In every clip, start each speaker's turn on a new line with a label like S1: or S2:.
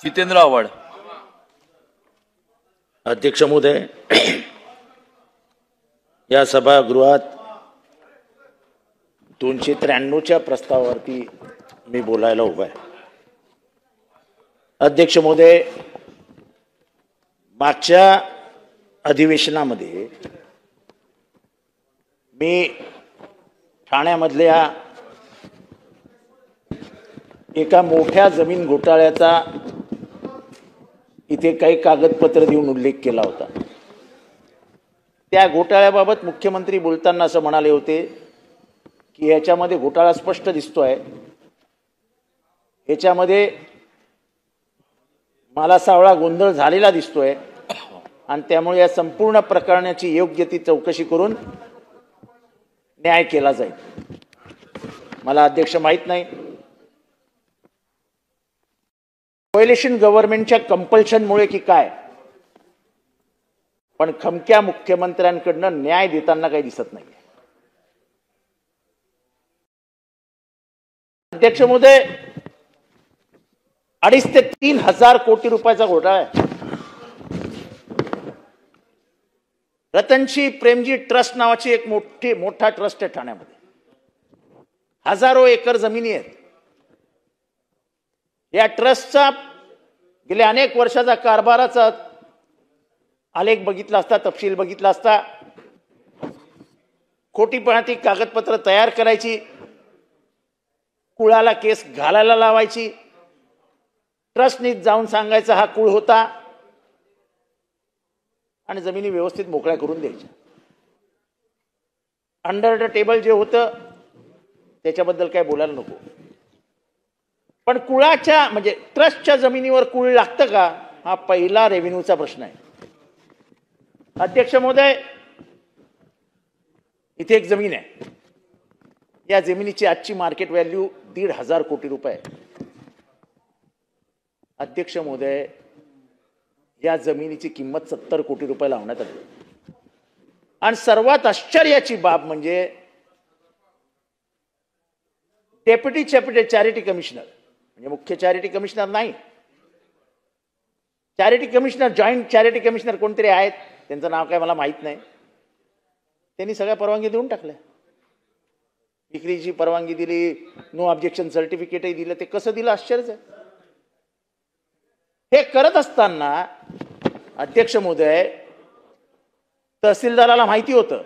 S1: जितेंद्र आव्हाड.
S2: अध्यक्ष महोदय, या सभागृहात 293च्या प्रस्तावावरती मी बोलायला उभा आहे. अध्यक्ष महोदय, मागच्या अधिवेशनामध्ये मी ठाण्यामधल्या एका मोठ्या जमीन घोटाळ्याचा इथे काही कागदपत्र देऊन उल्लेख केला होता. त्या घोटाळ्याबाबत मुख्यमंत्री बोलताना असं म्हणाले होते की याच्यामध्ये घोटाळा स्पष्ट दिसतोय, याच्यामध्ये मला सावळा गोंधळ झालेला दिसतोय आणि त्यामुळे या संपूर्ण प्रकरणाची योग्य ती चौकशी करून न्याय केला जाईल. मला अध्यक्ष माहित नाही, कोएलिशन गव्हर्नमेंटच्या कंपल्शनमुळे की काय, पण खमक्या मुख्यमंत्र्यांकडनं न्याय देताना काही दिसत नाही. अध्यक्ष महोदय, 2.5 ते 3 हजार कोटी रुपयाचा घोटाळा आहे. रतनजी प्रेमजी ट्रस्ट नावाची एक मोठा ट्रस्ट आहे ठाण्यामध्ये. हजारो एकर जमिनी आहेत. या ट्रस्टचा गेल्या अनेक वर्षाचा कारभाराचा आलेख बघितला असता, तपशील बघितला असता, खोटीपणाची कागदपत्र तयार करायची, कुळाला केस घालायला लावायची, ट्रस्टनी जाऊन सांगायचा हा कुळ होता आणि जमिनी व्यवस्थित मोकळ्या करून द्यायच्या. अंडर द टेबल जे होतं त्याच्याबद्दल काय बोलायला नको, पण कुळाच्या म्हणजे ट्रस्टच्या जमिनीवर कुळ लागतं का, हा पहिला रेव्हेन्यूचा प्रश्न आहे. अध्यक्ष महोदय, इथे एक जमीन आहे. या जमिनीची आजची मार्केट व्हॅल्यू 1,500 कोटी रुपये आहे. अध्यक्ष महोदय, या जमिनीची किंमत 70 कोटी रुपये लावण्यात आली. आणि सर्वात आश्चर्याची बाब म्हणजे डेप्युटी चॅरिटी कमिशनर, म्हणजे मुख्य चॅरिटी कमिशनर नाही, charity commissioner, joint charity commissioner कोणतरी आहेत, त्यांचं नाव काय मला माहित नाही, त्यांनी सगळ्या परवानगी देऊन टाकल्या. विक्रीची परवानगी दिली, नो ऑब्जेक्शन सर्टिफिकेटही दिलं. ते कसं दिलं आश्चर्यच आहे. हे करत असताना अध्यक्ष महोदय, तहसीलदाराला माहिती होतं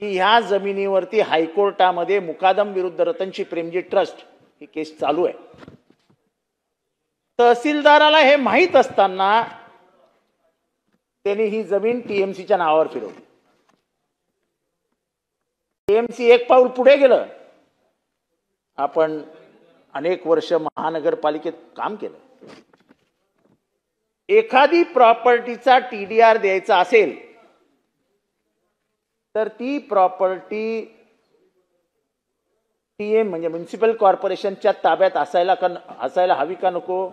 S2: की ह्या जमिनीवरती हायकोर्टामध्ये मुकादम विरुद्ध रतनजी प्रेमजी ट्रस्ट ही केस चालू आहे. तहसीलदाराला हे माहीत असताना त्यांनी ही जमीन टीएमसीच्या नावावर फिरवली. टीएमसी एक पाऊल पुढे गेलं. आपण अनेक वर्ष महानगरपालिकेत काम केलं. एखादी प्रॉपर्टीचा टीडीआर द्यायचा असेल तर ती प्रॉपर्टी टीएम म्हणजे म्युनिसिपल कॉर्पोरेशनच्या ताब्यात असायला हवी का नको?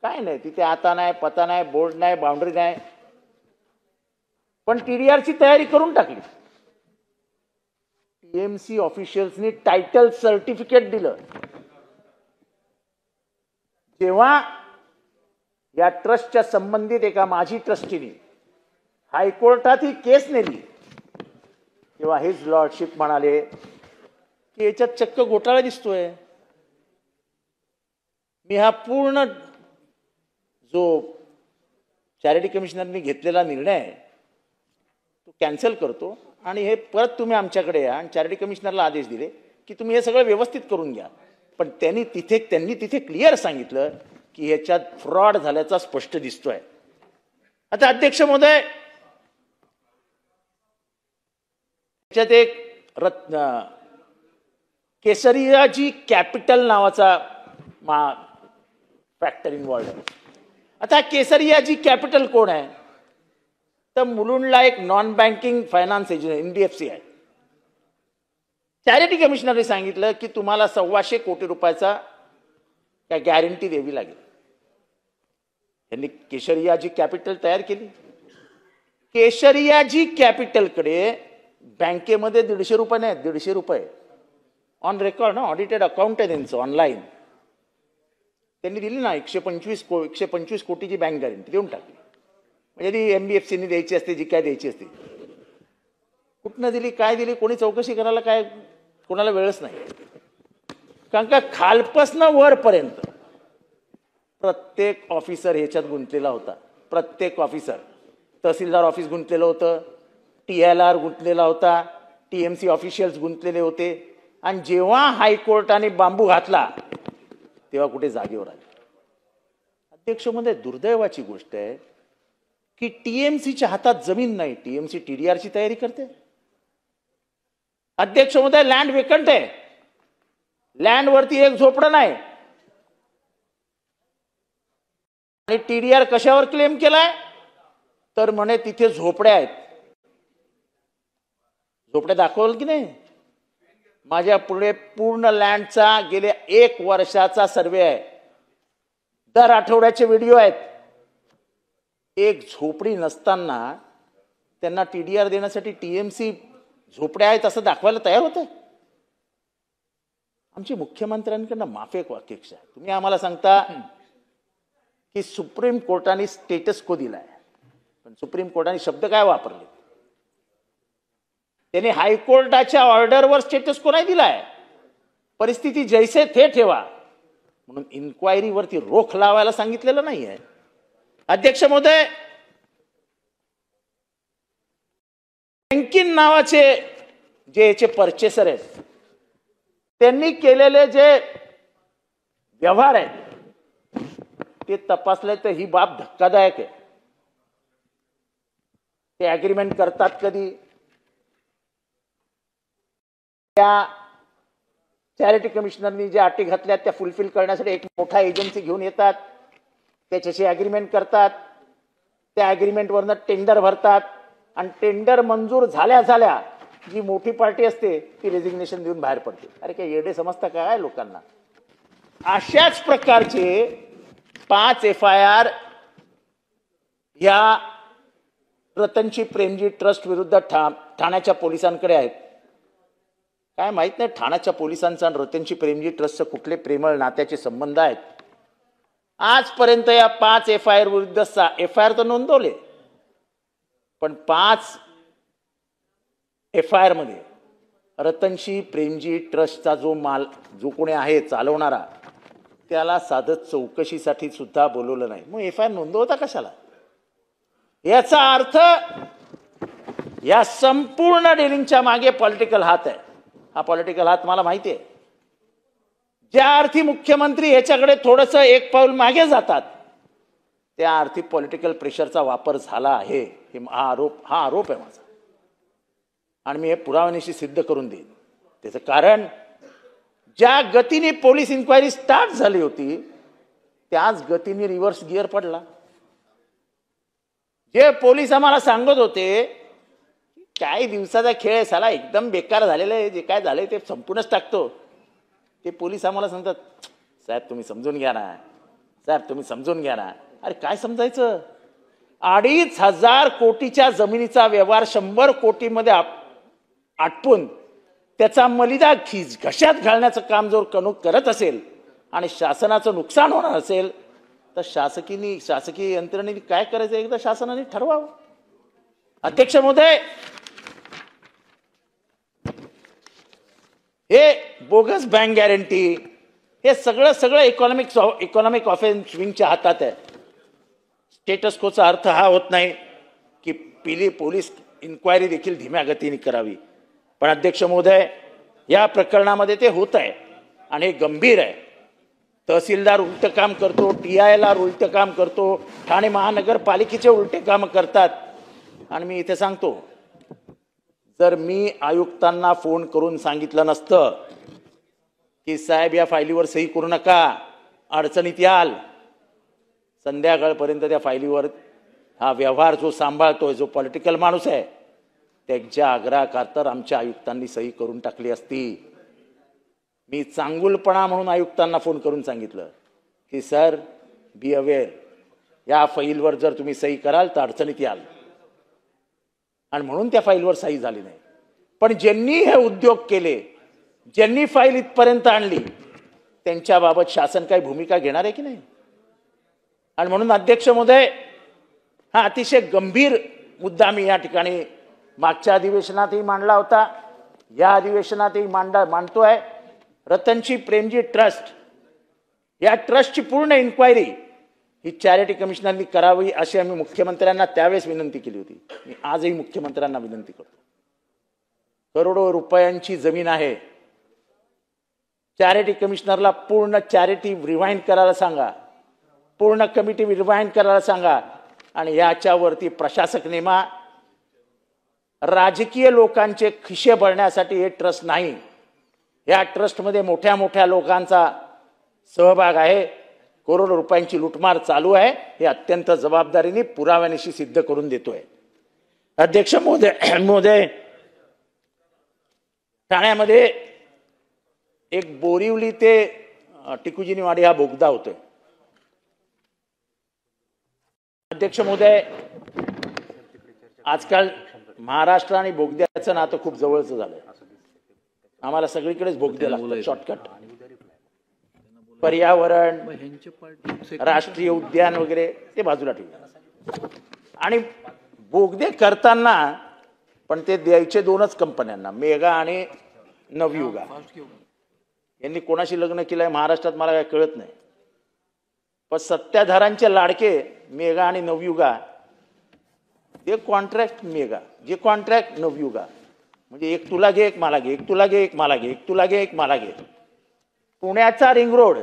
S2: काय नाही, तिथे आता नाही, पता नाही, बोर्ड नाही, बाउंड्री नाही, पण टीडीआरची तयारी करून टाकली. टीएमसी ऑफिशियल्सनी टायटल सर्टिफिकेट दिलं. जेव्हा या ट्रस्टच्या संबंधित एका माजी ट्रस्टीने हायकोर्टात ही केस नेली तेव्हा हिज लॉर्डशिप म्हणाले की याच्यात चक्क घोटाळा दिसतोय. मी हा पूर्ण जो चॅरिटी कमिशनरनी घेतलेला निर्णय आहे तो कॅन्सल करतो आणि हे परत तुम्ही आमच्याकडे या. आणि चॅरिटी कमिशनरला आदेश दिले की तुम्ही हे सगळं व्यवस्थित करून घ्या. पण त्यांनी तिथे क्लिअर सांगितलं की ह्याच्यात फ्रॉड झाल्याचा स्पष्ट दिसतोय. आता अध्यक्ष महोदय, त्याच्यात एक केसरियाजी कॅपिटल नावाचा फॅक्टर इन्व्हॉल्व आहे. आता केसरियाजी कॅपिटल कोण आहे? तर मुलुंडला एक non banking finance agency NBFC आहे. चॅरिटी कमिशनरने सांगितलं की तुम्हाला 125 कोटी रुपयाचा काय गॅरंटी द्यावी लागेल. त्यांनी केसरियाजी कॅपिटल तयार केली. केसरियाजी कॅपिटलकडे बँकेमध्ये 150 रुपये नाही, 150 रुपये ऑन रेकॉर्ड, ऑडिटेड अकाउंट आहे त्यांचं ऑनलाईन. त्यांनी दिली ना 125 कोटीची बँक गॅरंटी देऊन टाकली. म्हणजे ती MBFCनी द्यायची असते, जी काय द्यायची असते. कुठनं दिली, काय दिली, कोणी चौकशी करायला काय कोणाला वेळच नाही. कारण का खालपासनं वरपर्यंत प्रत्येक ऑफिसर ह्याच्यात गुंतलेला होता. प्रत्येक ऑफिसर, तहसीलदार ऑफिस गुंतलेलं होतं, TLR गुंतलेला होता, TMC ऑफिशियल्स गुंतलेले होते. आणि जेव्हा हायकोर्टाने बांबू घातला तेव्हा कुठे जागेवर आले. अध्यक्ष महोदय, दुर्दैवाची गोष्ट आहे की TMCच्या हातात जमीन नाही. TMC TDRची तयारी करते. अध्यक्ष महोदय, लँड वेकंट आहे, लँड वरती एक झोपडं नाही. आणि TDR कशावर क्लेम केलाय, तर म्हणे तिथे झोपड्या आहेत. झोपड्या दाखवल की नाही. माझ्या पुढे पूर्ण लँडचा गेल्या 1 वर्षाचा सर्वे आहे. दर आठवड्याचे व्हिडिओ आहेत. एक झोपडी नसताना त्यांना TDR देण्यासाठी TMC झोपड्या आहेत असं दाखवायला तयार होतं. आमची मुख्यमंत्र्यांकडनं माफी एक अपेक्षा आहे. तुम्ही आम्हाला सांगता की सुप्रीम कोर्टाने स्टेटस को दिलाय, पण सुप्रीम कोर्टाने शब्द काय वापरले. त्यांनी हायकोर्टाच्या ऑर्डरवर स्टेटस को नाही दिलाय. परिस्थिती जैसे थे ठेवा म्हणून इन्क्वायरीवरती रोख लावायला सांगितलेलं नाहीये. अध्यक्ष महोदय, बँकिन नावाचे जे याचे परचेसर आहेत त्यांनी केलेले जे व्यवहार आहेत ते तपासले तर ही बाब धक्कादायक आहे. ते ऍग्रीमेंट करतात कधी, त्या चॅरिटी कमिशनरनी ज्या अटी घातल्या त्या फुलफिल करण्यासाठी एक मोठा एजन्सी घेऊन येतात, त्याच्याशी ऍग्रीमेंट करतात, त्या ऍग्रीमेंटवरनं टेंडर भरतात आणि टेंडर मंजूर झाल्या जी मोठी पार्टी असते ती रेजिग्नेशन देऊन बाहेर पडते. अरे काय येडे समजता काय लोकांना. अशाच प्रकारचे 5 FIR या रतनची प्रेमजी ट्रस्ट विरुद्ध ठाण्याच्या पोलिसांकडे आहेत. काय माहित नाही ठाण्याच्या पोलिसांचा आणि रतनची प्रेमजी ट्रस्टचे कुठले प्रेमळ नात्याचे संबंध आहेत. आजपर्यंत या 5 FIR विरुद्ध FIR तर नोंदवले, पण 5 FIR मध्ये रतनशी प्रेमजी ट्रस्टचा जो कोणी आहे चालवणारा त्याला साधं चौकशीसाठी सुद्धा बोलवलं नाही. मग FIR नोंदवता कशाला. याचा अर्थ या संपूर्ण डिलिंगच्या मागे पॉलिटिकल हात आहे. हा पॉलिटिकल हात मला माहिती आहे. ज्या अर्थी मुख्यमंत्री याच्याकडे थोडंसं एक पाऊल मागे जातात त्या अर्थी पॉलिटिकल प्रेशरचा वापर झाला आहे. हा आरोप आहे माझा आणि मी हे पुराव्यानिशी सिद्ध करून देईन. त्याचं कारण ज्या गतीने पोलीस इन्क्वायरी स्टार्ट झाली होती त्याच गतीने रिव्हर्स गिअर पडला. जे पोलीस आम्हाला सांगत होते काय दिवसाचा खेळ आहे, साला एकदम बेकार झालेलं आहे, जे काय झालंय ते संपूर्णच टाकतो, ते पोलीस आम्हाला सांगतात साहेब तुम्ही समजून घ्या ना, साहेब तुम्ही समजून घ्या ना. अरे काय समजायचं. 2,500 कोटीच्या जमिनीचा व्यवहार 100 कोटीमध्ये आटपून त्याचा मलिदा घशात घालण्याचं काम जर कणूक करत असेल आणि शासनाचं नुकसान होणार असेल तर शासकीय यंत्रणेने काय करायचं एकदा शासनाने ठरवावं. अध्यक्ष महोदय, हे बोगस बँक गॅरंटी हे सगळं इकॉनॉमिक ऑफेन्स विंगच्या हातात आहे. स्टेटस कोचा अर्थ हा होत नाही की पोलीस इन्क्वायरी देखील धीम्या गतीने करावी. पण अध्यक्ष महोदय, या प्रकरणामध्ये ते होत आहे आणि हे गंभीर आहे. तहसीलदार उलटं काम करतो, TILR उलटं काम करतो, ठाणे महानगरपालिकेचे उलटे काम करतात. आणि मी इथे सांगतो, जर मी आयुक्तांना फोन करून सांगितलं नसतं की साहेब या फायलीवर सही करू नका, अडचणीत याल, संध्याकाळपर्यंत त्या फायलीवर हा व्यवहार जो सांभाळतोय जो पॉलिटिकल माणूस आहे त्याच्या आग्रहाखातर आमच्या आयुक्तांनी सही करून टाकली असती. मी चांगुलपणा म्हणून आयुक्तांना फोन करून सांगितलं की सर बी अवेअर, या फाईलवर जर तुम्ही सही कराल तर अडचणीत याल, आणि म्हणून त्या फाईलवर सही झाली नाही. पण ज्यांनी हे उद्योग केले, ज्यांनी फाईल इथपर्यंत आणली त्यांच्याबाबत शासन काही भूमिका घेणार आहे की नाही? आणि म्हणून अध्यक्ष महोदय, हा अतिशय गंभीर मुद्दा मी या ठिकाणी मागच्या अधिवेशनातही मांडला होता, या अधिवेशनातही मांडतोय. रतनजी प्रेमजी ट्रस्ट, या ट्रस्टची पूर्ण इन्क्वायरी ही चॅरिटी कमिशनरनी करावी अशी आम्ही मुख्यमंत्र्यांना त्यावेळेस विनंती केली होती. मी आजही मुख्यमंत्र्यांना विनंती करतो. करोडो रुपयांची जमीन आहे. चॅरिटी कमिशनरला पूर्ण चॅरिटी रिवाइंड करायला सांगा, पूर्ण कमिटी रिवाइंड करायला सांगा आणि याच्यावरती प्रशासक नेमा. राजकीय लोकांचे खिशे भरण्यासाठी हे ट्रस्ट नाही. या ट्रस्टमध्ये मोठ्या मोठ्या लोकांचा सहभाग आहे. करोडो रुपयांची लुटमार चालू आहे. हे अत्यंत जबाबदारीने पुराव्यानिशी सिद्ध करून देतोय. अध्यक्ष महोदय, ठाण्यामध्ये एक बोरिवली ते टिकुजीनीवाडी हा बोगदा होतोय. अध्यक्ष महोदय, आजकाल महाराष्ट्र आणि बोगद्याचं नातं खूप जवळचं झालंय. आम्हाला सगळीकडेच बोगदे लागतात, शॉर्टकट. पर्यावरण, राष्ट्रीय उद्यान वगैरे ते बाजूला ठेवू. आणि बोगदे करताना पण ते द्यायचे दोनच कंपन्यांना, मेगा आणि नवयुगा. यांनी कोणाशी लग्न केलंय महाराष्ट्रात मला काय कळत नाही. पण सत्ताधाऱ्यांचे लाडके मेगा आणि नवयुगा, ते कॉन्ट्रॅक्ट मेगा, जे कॉन्ट्रॅक्ट नवयुगा. म्हणजे एक तुला घे, एक मला घे, एक तुला घे, एक मला घे, एक तुला घे, एक मला घे. पुण्याचा रिंग रोड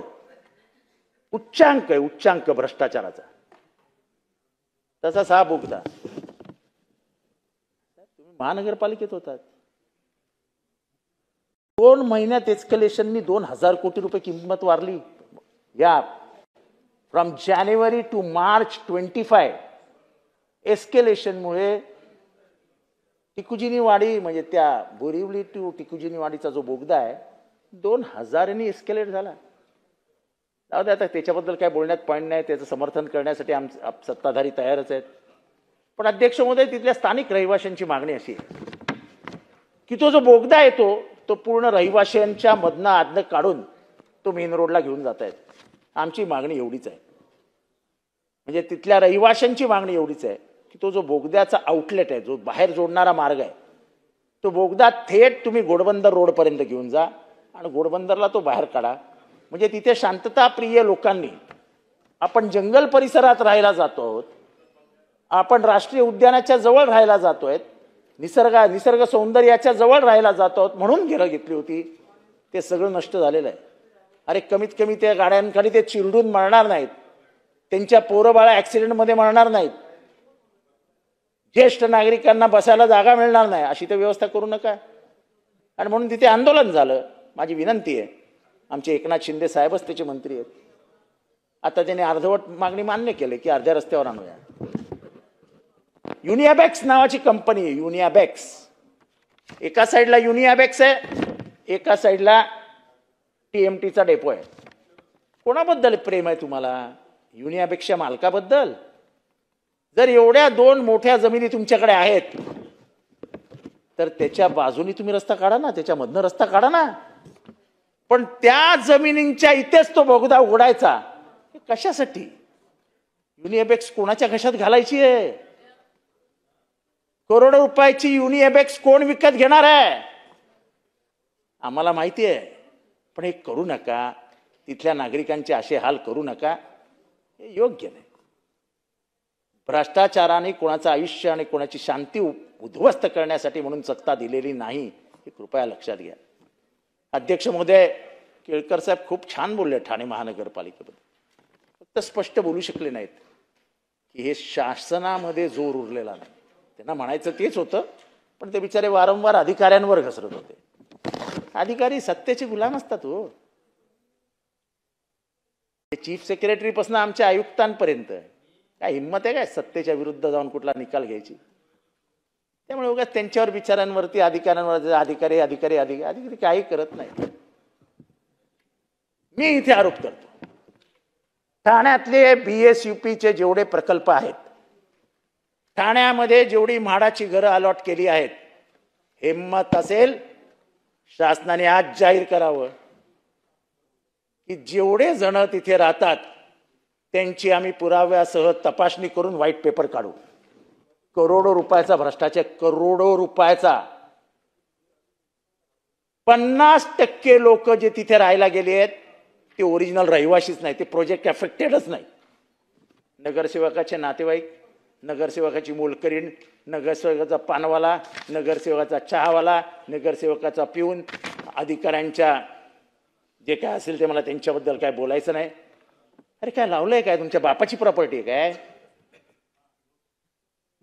S2: उच्चांक आहे, उच्चांक भ्रष्टाचाराचा. तसाच हा बोगदा. तुम्ही महानगरपालिकेत होतात. 2 महिन्यात एस्केलेशननी 2000 कोटी रुपये किंमत वाढली. या फ्रॉम जानेवारी टू मार्च 25 एस्केलेशनमुळे टिकुजीनीवाडी म्हणजे त्या बोरिवली टू टिकुजीनीवाडीचा जो बोगदा आहे 2000 एस्केलेट झाला. जाऊ दे, आता त्याच्याबद्दल काय बोलण्यात पॉईंट नाही. त्याचं समर्थन करण्यासाठी सत्ताधारी तयारच आहेत. पण अध्यक्ष महोदय, तिथल्या स्थानिक रहिवाशांची मागणी अशी आहे की तो जो बोगदा येतो तो पूर्ण रहिवाशांच्या मधनं आदनं काढून तो मेन रोडला घेऊन जात आहेत. आमची मागणी एवढीच आहे, म्हणजे तिथल्या रहिवाशांची मागणी एवढीच आहे की तो जो बोगद्याचा आउटलेट आहे, जो बाहेर जोडणारा मार्ग आहे, तो बोगदा थेट तुम्ही घोडबंदर रोडपर्यंत घेऊन जा आणि घोडबंदरला तो बाहेर काढा. म्हणजे तिथे शांतताप्रिय लोकांनी, आपण जंगल परिसरात राहायला जातो आहोत, आपण राष्ट्रीय उद्यानाच्या जवळ राहायला जातोय, निसर्ग सौंदर्याच्या जवळ राहायला जातो आहोत म्हणून घरं घेतली होती, ते सगळं नष्ट झालेलं आहे. अरे कमीत कमी त्या गाड्यांकडे ते चिरडून मरणार नाहीत, त्यांच्या पोरं बाळा ऍक्सिडेंटमध्ये मरणार नाहीत, ज्येष्ठ नागरिकांना बसायला जागा मिळणार नाही, अशी तर व्यवस्था करू नका. आणि म्हणून तिथे आंदोलन झालं. माझी विनंती आहे, आमचे एकनाथ शिंदे साहेबच त्याचे मंत्री आहेत. आता त्यांनी अर्धवट मागणी मान्य केली की अर्ध्या रस्त्यावर आणूया. युनियाबॅक्स नावाची कंपनी आहे, युनियाबॅक्स. एका साईडला युनियाबॅक्स आहे, एका साईडला टीएमटीचा डेपो आहे. कोणाबद्दल प्रेम आहे तुम्हाला? युनियाबॅक्सच्या मालकाबद्दल? जर एवढ्या 2 मोठ्या जमिनी तुमच्याकडे आहेत तर त्याच्या बाजूनी तुम्ही रस्ता काढा ना, त्याच्यामधनं रस्ता काढा ना. पण त्या जमिनींच्या इथेच तो बोगदा उघडायचा कशासाठी? युनियाबॅक्स कोणाच्या घशात घालायची आहे? करोडो रुपयाची युनियाबॅक्स कोण विकत घेणार आहे? आम्हाला माहिती आहे. पण हे करू नका. तिथल्या नागरिकांचे असे हाल करू नका, हे योग्य नाही. भ्रष्टाचाराने कोणाचं आयुष्य आणि कोणाची शांती उद्ध्वस्त करण्यासाठी म्हणून सत्ता दिलेली नाही, हे कृपया लक्षात घ्या. अध्यक्ष महोदय, केळकर साहेब खूप छान बोलले ठाणे महानगरपालिकेबद्दल. फक्त स्पष्ट बोलू शकले नाहीत की हे शासनामध्ये जोर उरलेला नाही. त्यांना म्हणायचं तेच होतं, पण ते बिचारे वारंवार अधिकाऱ्यांवर घसरत होते. अधिकारी सत्तेचे गुलाम असतात हो. चीफ सेक्रेटरी पासून आमच्या आयुक्तांपर्यंत काय हिंमत आहे काय सत्तेच्या विरुद्ध जाऊन कुठला निकाल घ्यायची? त्यामुळे उगाच त्यांच्यावर बिचाऱ्यांवरती अधिकाऱ्यांवर अधिकारी काही करत नाही. मी इथे आरोप करतो, ठाण्यातले बीएसयूपीचे जेवढे प्रकल्प आहेत, ठाण्यामध्ये जेवढी म्हाडाची घरं अलॉट केली आहेत, हिंमत असेल शासनाने आज जाहीर करावं. की जेवढे जण तिथे राहतात त्यांची आम्ही पुराव्यासह तपासणी करून व्हाईट पेपर काढू. करोडो रुपयाचा भ्रष्टाचार, करोडो रुपयाचा. 50% लोक जे तिथे राहायला गेले आहेत ते ओरिजिनल रहिवाशीच नाही, ते प्रोजेक्ट अफेक्टेडच नाही. नगरसेवकाचे नातेवाईक, नगरसेवकाची मोलकरीण, नगरसेवकाचा पानवाला, नगरसेवकाचा चहावाला, नगरसेवकाचा पिऊन, अधिकाऱ्यांच्या जे काय असेल ते मला त्यांच्याबद्दल काय बोलायचं नाही. अरे काय लावलंय काय? तुमच्या बापाची प्रॉपर्टी आहे काय?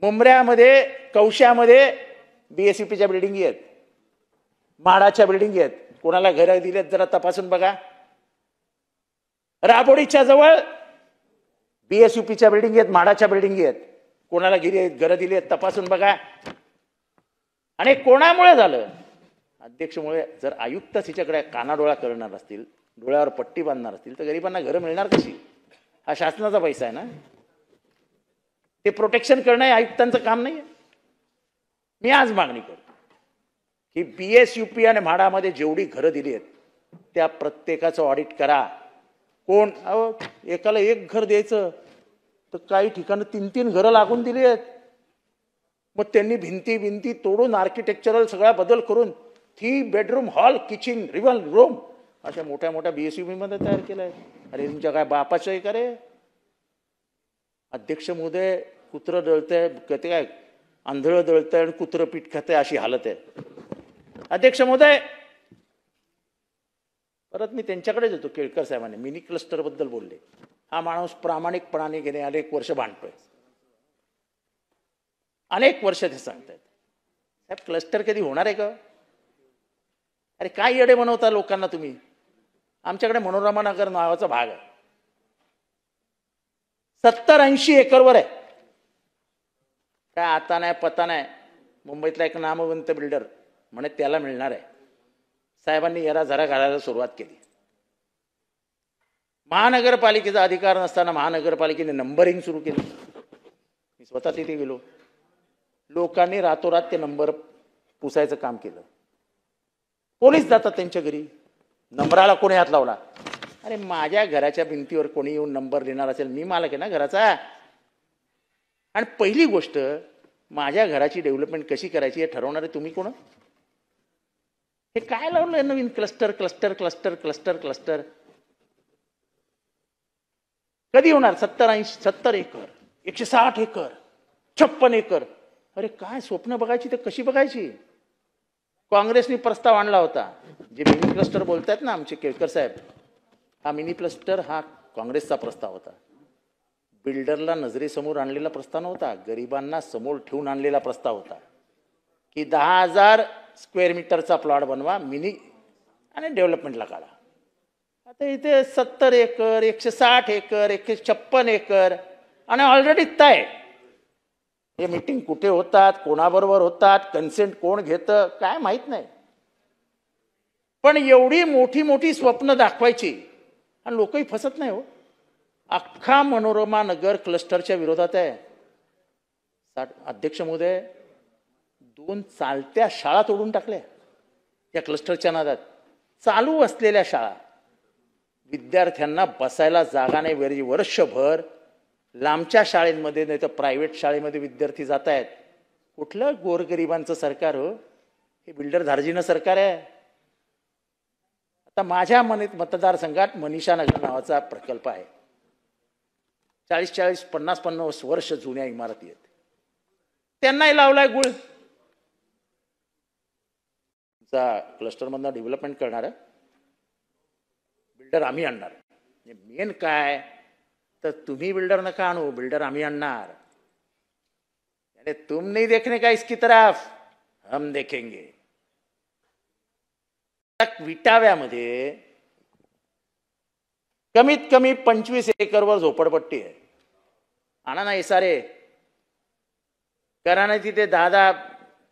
S2: मुंबऱ्यामध्ये, कौशामध्ये BSUPच्या बिल्डिंगी आहेत, म्हाडाच्या बिल्डिंगी आहेत. कोणाला घरं दिलेत जरा तपासून बघा. राबोडीच्या जवळ BSUPच्या बिल्डिंगी आहेत, म्हाडाच्या बिल्डिंगी आहेत. कोणाला घरं दिली आहेत तपासून बघा. आणि कोणामुळे झालं? अध्यक्षमुळे. जर आयुक्त तिच्याकडे कानाडोळा करणार असतील, डोळ्यावर पट्टी बांधणार असतील, तर गरिबांना घरं मिळणार कशी? हा शासनाचा पैसा आहे ना. ते प्रोटेक्शन करणं हे आयुक्तांचं काम नाही. मी आज मागणी करतो की BSUP आणि म्हाडामध्ये जेवढी घरं दिली आहेत त्या प्रत्येकाचं ऑडिट करा. कोण एकाला एक घर द्यायचं तर काही ठिकाणी 3-3 घरं लागून दिली आहेत. मग त्यांनी भिंती तोडून आर्किटेक्चरल सगळा बदल करून 3 bedroom, hall, kitchen, living room अशा मोठ्या मोठ्या BSUP मध्ये तयार केलंय. अरे तुमच्या काय बापाचं आहे का रे? अध्यक्ष महोदय, कुत्रं दळतंय, कधी काय आंधळं दळतंय आणि कुत्रं पीठ खातंय अशी हालत आहे. अध्यक्ष महोदय, परत मी त्यांच्याकडेच येतो. केळकर साहेबांनी मिनी क्लस्टर बद्दल बोलले. हा माणूस प्रामाणिकपणाने गेले अनेक वर्ष भांडतोय, अनेक वर्ष ते सांगतायत. साहेब क्लस्टर कधी होणार आहे का? अरे काय येडे बनवता लोकांना तुम्ही. आमच्याकडे मनोरमा नगर नावाचा भाग आहे, 70-80 एकरवर आहे. काय आता नाही पता नाही. मुंबईतला एक नामवंत बिल्डर म्हणे त्याला मिळणार आहे. साहेबांनी याला जरा घालायला सुरुवात केली. महानगरपालिकेचा अधिकार नसताना महानगरपालिकेने नंबरिंग सुरू केली. मी स्वतः तिथे गेलो. लोकांनी रातोरात ते नंबर पुसायचं काम केलं. पोलीस जातात त्यांच्या घरी. नंबराला कोणी हात लावला? अरे माझ्या घराच्या भिंतीवर कोणी येऊन नंबर लिहिणार असेल, मी मालक आहे ना घराचा. आणि पहिली गोष्ट, माझ्या घराची डेव्हलपमेंट कशी करायची हे ठरवणारे तुम्ही कोण? हे काय लावलंय नवीन cluster cluster cluster cluster cluster? कधी होणार? 70 एकर, 160 एकर, 56 एकर. अरे काय स्वप्न बघायची तर कशी बघायची? काँग्रेसने प्रस्ताव आणला होता. जे मिनी क्लस्टर बोलतायत ना आमचे केळकर साहेब, हा मिनी क्लस्टर हा काँग्रेसचा प्रस्ताव होता. बिल्डरला नजरेसमोर आणलेला प्रस्ताव नव्हता, गरिबांना समोर ठेवून आणलेला प्रस्ताव होता की 10,000 स्क्वेअर मीटरचा प्लॉट बनवा मिनी आणि डेव्हलपमेंटला काढा. आता इथे 70 एकर, 160 एकर, 156 एकर आणि ऑलरेडी तय. हे मीटिंग कुठे होतात, कोणाबरोबर होतात, कन्सेंट कोण घेतं काय माहित नाही. पण एवढी मोठी मोठी स्वप्न दाखवायची आणि लोकही फसत नाही हो. अख्खा मनोरमा नगर क्लस्टरच्या विरोधात आहे. अध्यक्ष महोदय, 2 चालत्या शाळा तोडून टाकल्या या क्लस्टरच्या नादात. चालू असलेल्या शाळा, विद्यार्थ्यांना बसायला जागा नाही. वर्षभर लांबच्या शाळेमध्ये नाही तर प्रायव्हेट शाळेमध्ये विद्यार्थी जात आहेत. कुठलं गोरगरिबांचं सरकार हो? हे बिल्डर धार्जिनं सरकार आहे. आता माझ्या मतदारसंघात मनीषा नगर नावाचा प्रकल्प आहे. 40-40, 50-50 वर्ष जुन्या इमारती आहेत. त्यांनाही लावलाय गुळ. क्लस्टरमधनं डेव्हलपमेंट करणार बिल्डर आम्ही आणणार. मेन काय तर तुम्ही बिल्डर नका आणू, बिल्डर आम्ही आणणार. अरे तुम नहीं देखने का इसकी तरफ, हम देखेंगे. विटाव्यामध्ये कमीत कमी 25 एकरवर झोपडपट्टी आहे. आणा ना एसारे करा ना तिथे 10-10,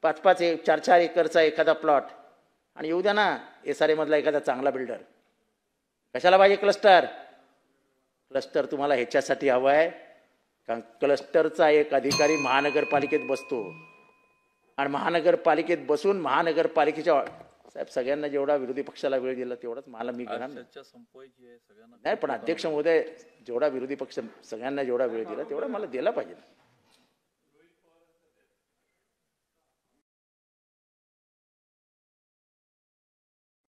S2: 5-5, 4-4 एकरचा एखादा प्लॉट आणि येऊ द्या ना एसआरए मधला एखादा चांगला बिल्डर. कशाला पाहिजे क्लस्टर? क्लस्टर तुम्हाला ह्याच्यासाठी हवा आहे कारण क्लस्टरचा एक अधिकारी महानगरपालिकेत बसतो आणि महानगरपालिकेत बसून महानगरपालिकेच्या साहेब सगळ्यांना जेवढा विरोधी पक्षाला वेळ दिला तेवढाच मला मी घेणार नाही.
S1: चर्चा संपवायची आहे सगळ्यांना.
S2: नाही पण अध्यक्ष महोदय जेवढा विरोधी पक्ष सगळ्यांना जेवढा वेळ दिला तेवढा मला दिला पाहिजे.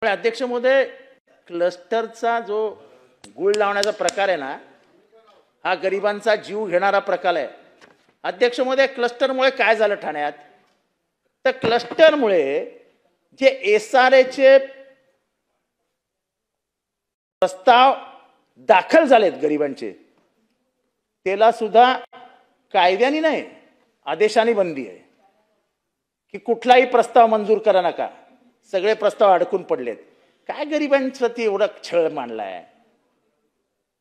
S2: अध्यक्ष महोदय क्लस्टरचा जो गुळ लावण्याचा प्रकार आहे ना हा गरिबांचा जीव घेणारा प्रकार आहे. अध्यक्ष महोदय क्लस्टरमुळे काय झालं ठाण्यात तर क्लस्टरमुळे जे SRAचे प्रस्ताव दाखल झालेत गरिबांचे त्याला सुद्धा कायद्याने नाही आदेशाने बंदी आहे की कुठलाही प्रस्ताव मंजूर करा नका. सगळे प्रस्ताव अडकून पडलेत. काय गरिबांसाठी एवढा छळ मांडलाय.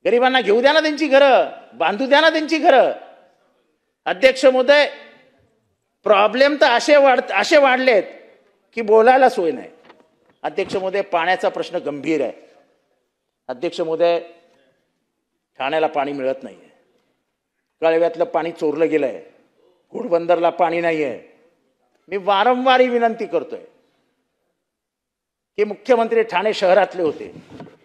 S2: गरिबांना घेऊ द्या ना त्यांची घरं, बांधू द्या ना त्यांची घरं. अध्यक्ष महोदय प्रॉब्लेम तर असे वाढलेत की बोलायला सोय नाही. अध्यक्ष महोदय पाण्याचा प्रश्न गंभीर आहे. अध्यक्ष महोदय ठाण्याला पाणी मिळत नाहीये. कळव्यातलं पाणी चोरलं गेलंय. घोडबंदरला पाणी नाहीये. मी वारंवार विनंती करतोय की मुख्यमंत्री ठाणे शहरातले होते,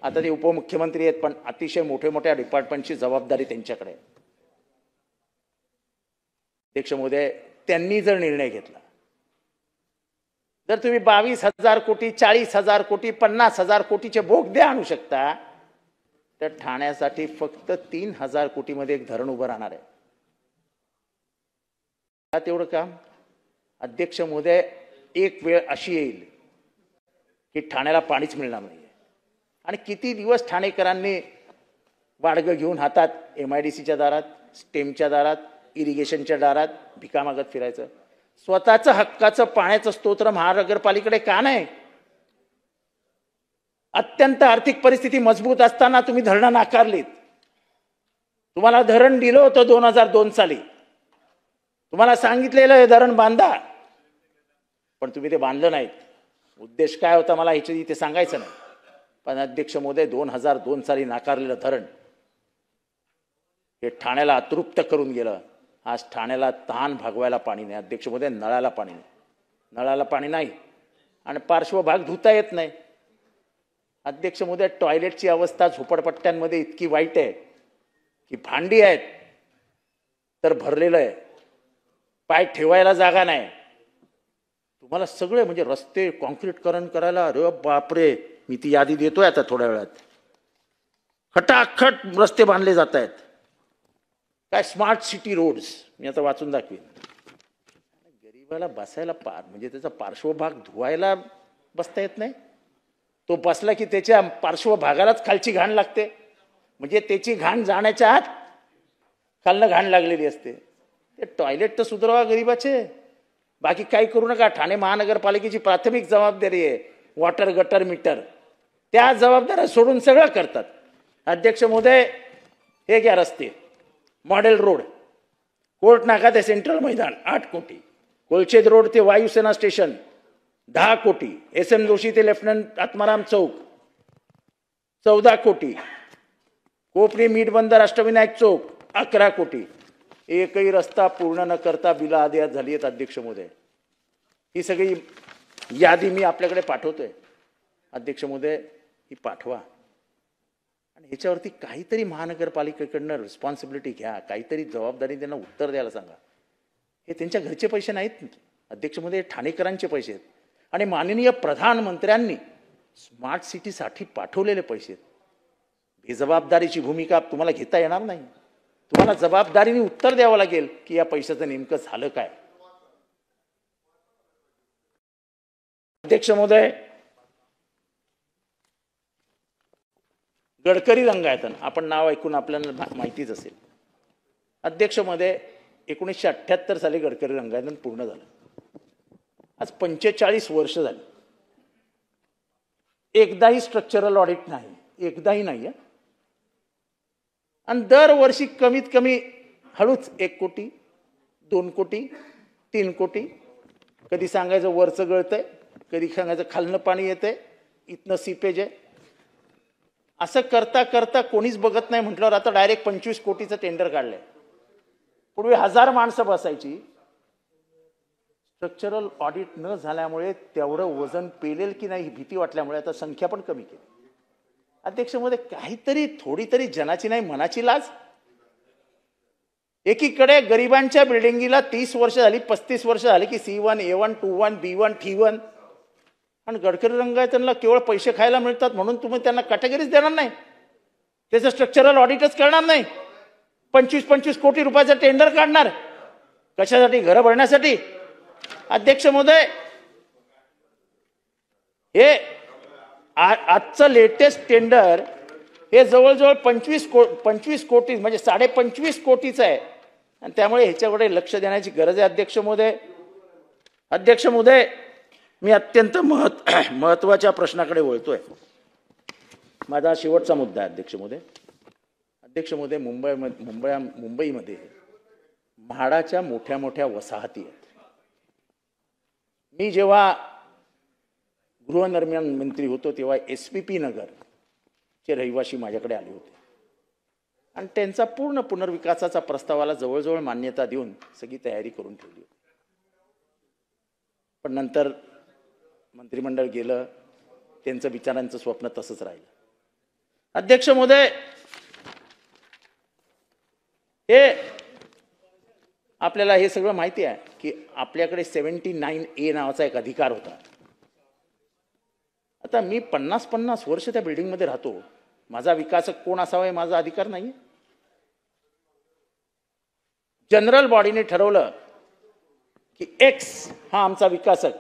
S2: आता ते उपमुख्यमंत्री आहेत, पण अतिशय मोठ्या डिपार्टमेंटची जबाबदारी त्यांच्याकडे आहे. अध्यक्ष महोदय त्यांनी जर निर्णय घेतला जर तुम्ही 22,000 कोटी 40,000 कोटी 50,000 कोटीचे बोगदे आणू शकता तर ठाण्यासाठी फक्त 3,000 कोटीमध्ये एक धरण उभं राहणार आहे. तेवढं काम. अध्यक्ष महोदय एक वेळ अशी येईल की ठाण्याला पाणीच मिळणार नाही. आणि किती दिवस ठाणेकरांनी वाडगं घेऊन हातात MIDCच्या दारात, स्टेमच्या दारात, इरिगेशनच्या दारात भिका मागत फिरायचं. स्वतःचं हक्काचं पाण्याचं स्तोत्र महानगरपालिकेकडे का नाही. अत्यंत आर्थिक परिस्थिती मजबूत असताना तुम्ही धरणं नाकारलीत. तुम्हाला धरण दिलं होतं 2002 साली. तुम्हाला सांगितलेलं हे धरण बांधा पण तुम्ही ते बांधलं नाहीत. उद्देश काय होता मला ह्याच्या इथे सांगायचं नाही. पण अध्यक्ष महोदय 2002 साली नाकारलेलं धरण हे ठाण्याला अतृप्त करून गेलं. आज ठाण्याला तहान भागवायला पाणी नाही. अध्यक्ष महोदय नळाला पाणी नाही. नळाला पाणी नाही आणि पार्श्वभाग धुता येत नाही. अध्यक्ष महोदय टॉयलेटची अवस्था झोपडपट्ट्यांमध्ये इतकी वाईट आहे की भांडी आहेत तर भरलेलं आहे, पाय ठेवायला जागा नाही. तुम्हाला सगळे म्हणजे रस्ते कॉन्क्रीटकरण करायला अरे बापरे, मी ती यादी देतोय आता थोड्या वेळात. खटाखट रस्ते बांधले जात आहेत. काय स्मार्ट सिटी रोड्स मी आता वाचून दाखवीन. गरीबाला बसायला म्हणजे त्याचा पार्श्वभाग धुवायला बसता येत नाही. तो बसला की त्याच्या पार्श्वभागालाच खालची घाण लागते. म्हणजे त्याची घाण जाण्याच्या आत खालनं घाण लागलेली असते. ते टॉयलेट तर सुधारवा गरीबाचे, बाकी काही करू नका. ठाणे महानगरपालिकेची प्राथमिक जबाबदारी आहे वॉटर गटर मीटर. त्या जबाबदाऱ्या सोडून सगळं करतात. अध्यक्ष महोदय हे घ्या रस्ते, मॉडेल रोड, कोर्ट नाका ते सेंट्रल मैदान 8 कोटी, कोलछेद रोड ते वायुसेना स्टेशन 10 कोटी, SM जोशी ते लेफ्टनंट आत्माराम चौक 14 कोटी, कोपरी मीठ बंदर अष्टविनायक चौक 11 कोटी. एकही रस्ता पूर्ण न करता बिलं आदेयात झाली आहेत. अध्यक्ष महोदय ही सगळी यादी मी आपल्याकडे पाठवतोय. अध्यक्ष महोदय ही पाठवा आणि ह्याच्यावरती काहीतरी महानगरपालिकेकडनं रिस्पॉन्सिबिलिटी घ्या. काहीतरी जबाबदारी त्यांना उत्तर द्यायला सांगा. हे त्यांच्या घरचे पैसे नाहीत अध्यक्ष महोदय, ठाणेकरांचे पैसे आहेत आणि माननीय प्रधानमंत्र्यांनी स्मार्ट सिटीसाठी पाठवलेले पैसे आहेत. बेजबाबदारीची भूमिका तुम्हाला घेता येणार नाही. तुम्हाला जबाबदारीने उत्तर द्यावं लागेल की या पैशाचं नेमकं झालं काय. अध्यक्ष महोदय गडकरी रंगायतन आपण नाव ऐकून आपल्याला माहितीच असेल. अध्यक्ष महोदय 1978 साली गडकरी रंगायतन पूर्ण झालं. आज 45 वर्ष झाली. एकदाही स्ट्रक्चरल ऑडिट नाही, एकदाही नाही. आणि दरवर्षी कमीत कमी हळूच 1 कोटी 2 कोटी 3 कोटी, कधी सांगायचं वरचं गळतंय, कधी सांगायचं खालनं पाणी येतंय, इथनं सीपेज आहे. असं करता करता कोणीच बघत नाही म्हटल्यावर आता डायरेक्ट 25 कोटीचं टेंडर काढलंय. पूर्वी 1000 माणसं बसायची. स्ट्रक्चरल ऑडिट न झाल्यामुळे तेवढं वजन पेलेल की नाही ही भीती वाटल्यामुळे आता संख्या पण कमी केली. अध्यक्ष महोदय, काहीतरी थोडी तरी जनाची नाही मनाची लाज. एकीकडे गरिबांच्या बिल्डिंगीला 30 वर्ष झाली, 35 वर्ष झाली की C1, A1, 2-1, B1, T1, आणि गडकरी रंगायतांना केवळ पैसे खायला मिळतात म्हणून तुम्ही त्यांना कॅटेगरीज देणार नाही, त्याचं स्ट्रक्चरल ऑडिटच करणार नाही. 25-25 कोटी रुपयाचं टेंडर काढणार कशासाठी? घरं भरण्यासाठी. अध्यक्ष महोदय, हे आजचं लेटेस्ट टेंडर हे जवळजवळ 25 कोटी म्हणजे 25.5 कोटीचं आहे, आणि त्यामुळे ह्याच्याकडे लक्ष देण्याची गरज आहे. अध्यक्ष महोदय, मी अत्यंत महत्वाच्या प्रश्नाकडे वळतोय. माझा शेवटचा मुद्दा आहे अध्यक्ष महोदय. मुंबईमध्ये म्हाडाच्या मोठ्या मोठ्या वसाहती आहेत. मी जेव्हा गृहनिर्माण मंत्री होतो तेव्हा SPP नगरचे रहिवासी माझ्याकडे आले होते आणि त्यांचा पूर्ण पुनर्विकासाचा प्रस्तावाला जवळजवळ मान्यता देऊन सगळी तयारी करून ठेवली होती. पण नंतर मंत्रिमंडळ गेलं, त्यांचं विचारांचं स्वप्न तसंच राहिलं. अध्यक्ष महोदय, हे आपल्याला हे सगळं माहिती आहे की आपल्याकडे 79A नावाचा एक अधिकार होता. आता मी 50 वर्ष त्या बिल्डिंगमध्ये राहतो. माझा विकासक कोण असावा हे माझा अधिकार नाही. जनरल बॉडीने ठरवलं की X हा आमचा विकासक,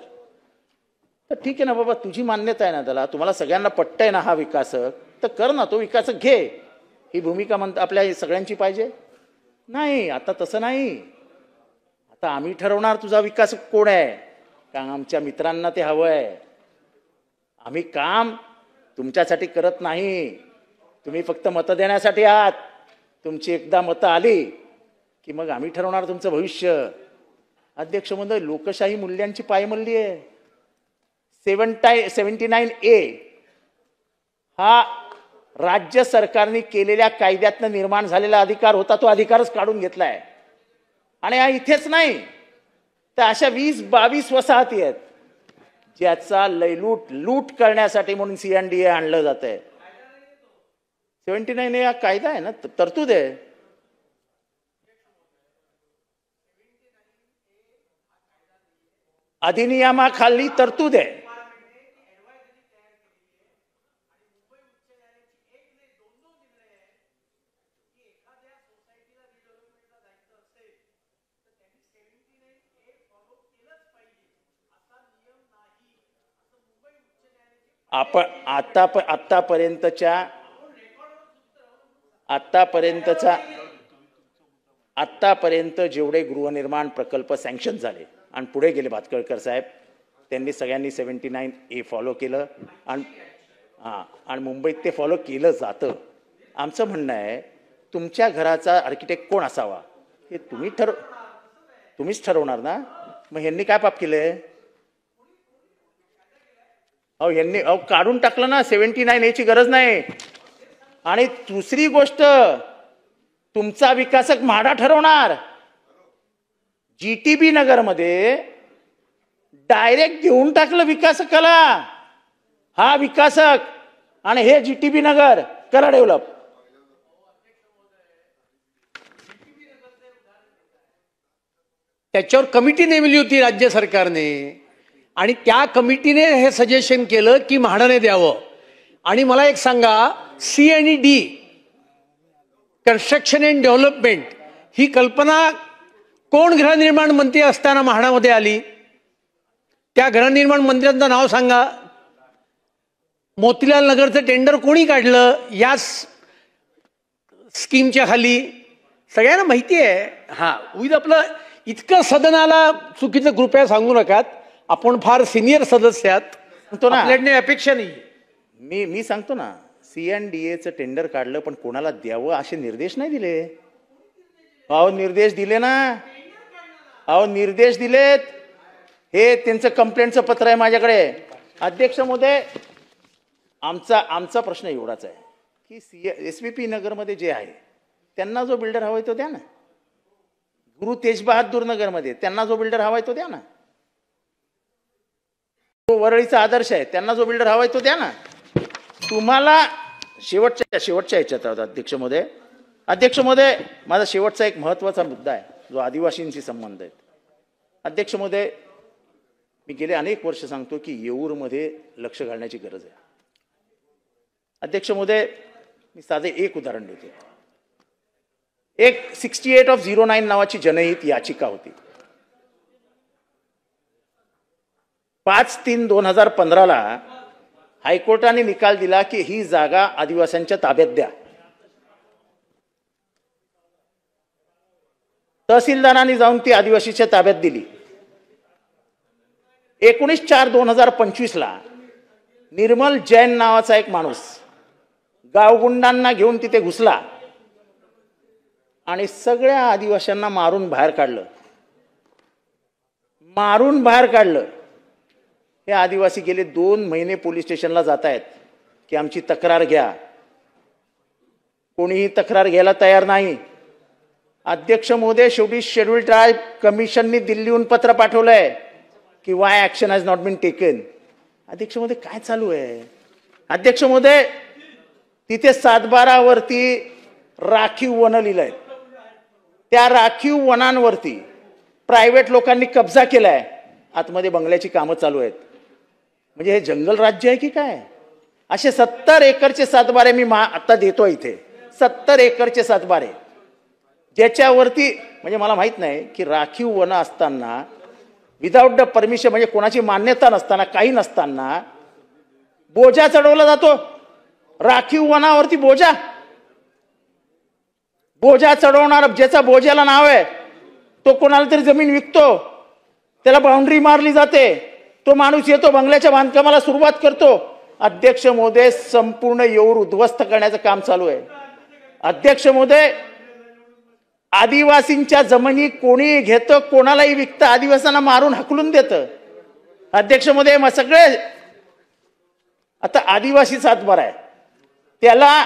S2: तर ठीक आहे ना बाबा, तुझी मान्यता आहे ना त्याला, तुम्हाला सगळ्यांना पटतंय ना हा विकासक, तर कर ना, तो विकासक घे. ही भूमिका आपल्या सगळ्यांची पाहिजे. नाही, आता तसं नाही. आता आम्ही ठरवणार तुझा विकासक कोण आहे, कारण आमच्या मित्रांना ते हवं आहे. आम्ही काम तुमच्यासाठी करत नाही, तुम्ही फक्त मतं देण्यासाठी आहात. तुमची एकदा मतं आली की मग आम्ही ठरवणार तुमचं भविष्य. अध्यक्ष महोदय, लोकशाही मूल्यांची पायमल्ली आहे. 79A हा राज्य सरकारने केलेल्या कायद्यातनं निर्माण झालेला अधिकार होता. तो अधिकारच काढून घेतलाय. आणि हा इथेच नाही तर अशा 20-22 वसाहती आहेत ज्याचा लूट करण्यासाठी म्हणून CNDA आणलं जात आहे. 79A हा कायदा आहे ना, तरतूद आहे. अधिनियमाखाली तरतूद आहे. आपण आतापर्यंत जेवढे गृहनिर्माण प्रकल्प सँक्शन झाले आणि पुढे गेले भातखळकर साहेब, त्यांनी सगळ्यांनी 79A फॉलो केलं आणि मुंबईत ते फॉलो केलं जातं. आमचं म्हणणं आहे, तुमच्या घराचा आर्किटेक्ट कोण असावा हे तुम्हीच ठरवणार ना. मग ह्यांनी काय पाप केलंय? यांनी काढून टाकलं ना. 79A ची गरज नाही. आणि दुसरी गोष्ट, तुमचा विकासक म्हाडा ठरवणार. GTB नगरमध्ये डायरेक्ट देऊन टाकलं विकासकाला. हा विकासक आणि हे GTB नगर करा डेव्हलप.
S1: त्याच्यावर कमिटी नेमली होती राज्य सरकारने आणि त्या कमिटीने हे सजेशन केलं की म्हाडाने द्यावं. आणि मला एक सांगा, C&D कन्स्ट्रक्शन अँड डेव्हलपमेंट ही कल्पना कोण गृहनिर्माण मंत्री असताना म्हाडामध्ये आली? त्या गृहनिर्माण मंत्र्यांचं नाव सांगा. मोतीलाल नगरचं टेंडर कोणी काढलं या स्कीमच्या खाली? सगळ्यांना माहिती आहे. हा, उद्या आपलं इतकं सदनाला चुकीचं कृपया सांगू नकात. आपण फार सिनियर सदस्य आहात, आपल्याकडे अपेक्षा नाही.
S2: मी सांगतो ना, CNDAचं टेंडर काढलं पण कोणाला द्यावं असे निर्देश नाही दिले. निर्देश दिले ना. निर्देश दिलेत. हे त्यांचं कंप्लेंटचं पत्र आहे माझ्याकडे. अध्यक्ष महोदय, आमचा प्रश्न एवढाच आहे की SPP नगरमध्ये जे आहे त्यांना जो बिल्डर हवाय तो द्या ना. गुरु तेज बहादूर नगरमध्ये त्यांना जो बिल्डर हवाय तो द्या ना. तो वरळीचा आदर्श आहे, त्यांना जो बिल्डर हवाय तो द्या ना. तुम्हाला शेवटच्या ह्याच्यात आहोत अध्यक्ष महोदय. अध्यक्ष महोदय, माझा शेवटचा एक महत्त्वाचा मुद्दा आहे जो आदिवासींशी संबंध आहे. अध्यक्ष महोदय, मी गेले अनेक वर्ष सांगतो की येऊरमध्ये लक्ष घालण्याची गरज आहे. अध्यक्ष महोदय, मी साधे एक उदाहरण देतो. एक 68/09 नावाची जनहित याचिका होती. 5/3/2015 हायकोर्टाने निकाल दिला की ही जागा आदिवासींच्या ताब्यात द्या. तहसीलदारांनी जाऊन ती आदिवासीच्या ताब्यात दिली. 19/4/2025 निर्मल जैन नावाचा एक माणूस गावगुंडांना घेऊन तिथे घुसला आणि सगळ्या आदिवासींना मारून बाहेर काढलं. हे आदिवासी गेले 2 महिने पोलीस स्टेशनला जात आहेत की आमची तक्रार घ्या. कोणीही तक्रार घ्यायला तयार नाही. अध्यक्ष महोदय, शेवटी शेड्यूल ट्राईब कमिशननी दिल्लीहून पत्र पाठवलंय की why action has not been taken. अध्यक्ष महोदय, काय चालू आहे? अध्यक्ष महोदय, तिथे 7/12 वरती राखीव वन लिहिलंय. त्या राखीव वनांवरती प्रायव्हेट लोकांनी कब्जा केलाय. आतमध्ये बंगल्याची कामं चालू आहेत. म्हणजे हे जंगल राज्य आहे की काय? असे 70 एकरचे 7/12 मी आता देतो इथे. 70 एकरचे 7/12 ज्याच्यावरती म्हणजे मला माहित नाही की राखीव वन असताना विदाउट द परमिशन, म्हणजे कोणाची मान्यता नसताना, काही नसताना बोजा चढवला जातो. राखीव वनावरती बोजा चढवणार, ज्याचा बोजाला नाव आहे तो कोणाला तरी जमीन विकतो, त्याला बाउंड्री मारली जाते, तो माणूस येतो बंगल्याच्या बांधकामाला सुरुवात करतो. अध्यक्ष महोदय, संपूर्ण येऊर उद्ध्वस्त करण्याचं काम चालू आहे. अध्यक्ष महोदय, आदिवासींच्या जमिनी कोणी घेतं, कोणालाही विकतं, आदिवासींना मारून हकलून देतं. अध्यक्ष महोदय, मग सगळे आता आदिवासी 7/12 आहे, त्याला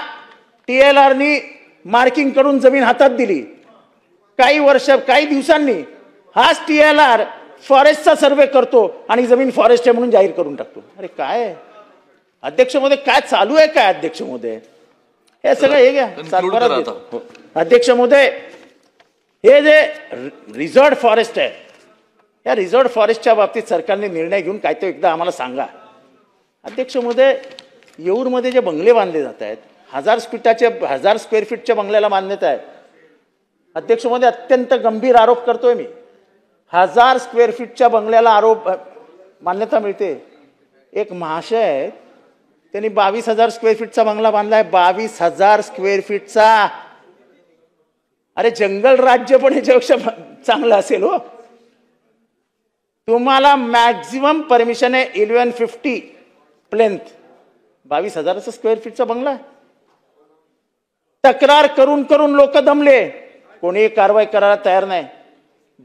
S2: TLRनी मार्किंग करून जमीन हातात दिली. काही दिवसांनी हाच TLR फॉरेस्टचा सर्वे करतो आणि जमीन फॉरेस्ट आहे म्हणून जाहीर करून टाकतो. अरे काय अध्यक्ष महोदय, काय चालू आहे काय? अध्यक्ष महोदय, हे सगळं हे घ्या 7/12. अध्यक्ष महोदय, हे जे रिझर्व्ड फॉरेस्ट आहे, या रिझर्व्ड फॉरेस्टच्या बाबतीत सरकारने निर्णय घेऊन काय तो एकदा आम्हाला सांगा. अध्यक्ष महोदय, येऊरमध्ये जे बंगले बांधले जात आहेत, 1000 स्क्वेअर फीटच्या बंगल्याला मान्यता आहे. अध्यक्ष महोदय, अत्यंत गंभीर आरोप करतोय मी. 1000 स्क्वेअर फीटच्या बंगल्याला मान्यता मिळते. एक महाशय आहेत, त्यांनी 22,000 स्क्वेअर फीटचा बंगला बांधलाय. 22,000 स्क्वेअर फीटचा. अरे जंगल राज्य पण याच्यापेक्षा चांगलं असेल हो. तुम्हाला मॅक्झिमम परमिशन आहे 1150 प्लेंथ. 22,000 स्क्वेअर फीटचा बंगला. तक्रार करून करून लोक दमले, कोणीही कारवाई करायला तयार नाही.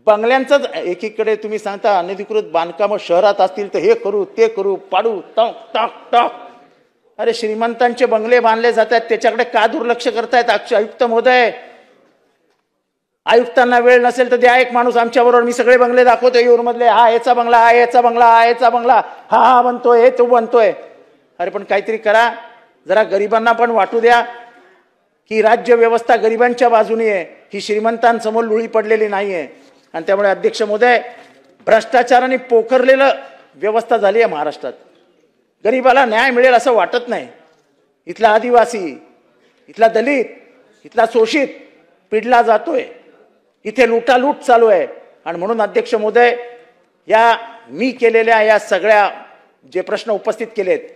S2: बंगल्यांचंच एकीकडे तुम्ही सांगता अनधिकृत बांधकाम शहरात असतील तर हे करू ते करू, पाडू, टाक टाक टाक. अरे श्रीमंतांचे बंगले बांधले जात आहेत, त्याच्याकडे का दुर्लक्ष करतायत आयुक्त महोदय? आयुक्तांना वेळ नसेल तर द्या एक माणूस आमच्याबरोबर, मी सगळे बंगले दाखवतो येऊरमधले. हा याचा बंगला, हा याचा बंगला, हा याचा बंगला, हा बनतोय, हे तो बनतोय. अरे पण काहीतरी करा, जरा गरिबांना पण वाटू द्या की राज्य व्यवस्था गरिबांच्या बाजूने आहे, ही श्रीमंतांसमोर लुळी पडलेली नाहीये. आणि त्यामुळे अध्यक्ष महोदय, भ्रष्टाचाराने पोखरलेलं व्यवस्था झाली आहे महाराष्ट्रात. गरिबाला न्याय मिळेल असं वाटत नाही. इथला आदिवासी, इथला दलित, इथला शोषित पिडला जातोय. इथे लुटालूट चालू आहे. आणि म्हणून अध्यक्ष महोदय, या मी केलेल्या या सगळ्या जे प्रश्न उपस्थित केलेत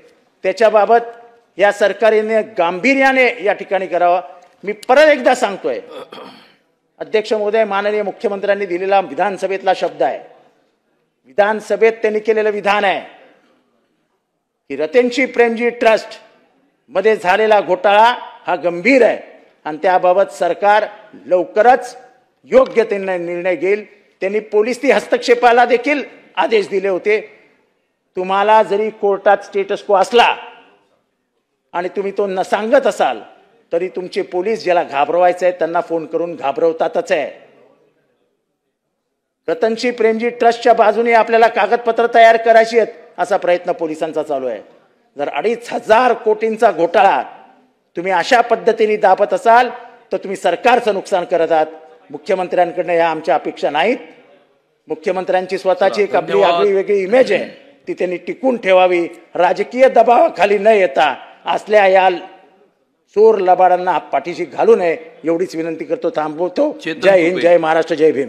S2: त्याच्याबाबत या सरकारने गांभीर्याने या ठिकाणी करावा. मी परत एकदा सांगतोय अध्यक्ष महोदय, माननीय मुख्यमंत्र्यांनी दिलेला विधानसभेतला शब्द आहे, विधानसभेत त्यांनी केलेलं विधान आहे की रतनजी प्रेमजी ट्रस्ट मध्ये झालेला घोटाळा हा गंभीर आहे आणि त्याबाबत सरकार लवकरच योग्य निर्णय घेईल. त्यांनी पोलिसी हस्तक्षेपाला देखील आदेश दिले होते. तुम्हाला जरी कोर्टात स्टेटस को असला आणि तुम्ही तो न सांगत असाल तरी तुमचे पोलीस ज्याला घाबरवायचं आहे त्यांना फोन करून घाबरवतातच आहे. रतनजी प्रेमजी ट्रस्टच्या बाजूने आपल्याला कागदपत्र तयार करायची आहेत, असा प्रयत्न पोलिसांचा चालू आहे. जर 2,500 कोटींचा घोटाळा तुम्ही अशा पद्धतीने दाबत असाल तर तुम्ही सरकारचं नुकसान करत आहात. मुख्यमंत्र्यांकडनं ह्या आमच्या अपेक्षा नाहीत. मुख्यमंत्र्यांची स्वतःची एक आपली आगळी वेगळी इमेज आहे, ती त्यांनी टिकून ठेवावी. राजकीय दबावाखाली न येता असल्या या चोर लबाडांना पाठीशी घालू नये एवढीच विनंती करतो. थांबवतो. जय हिंद, जय महाराष्ट्र, जय भीम.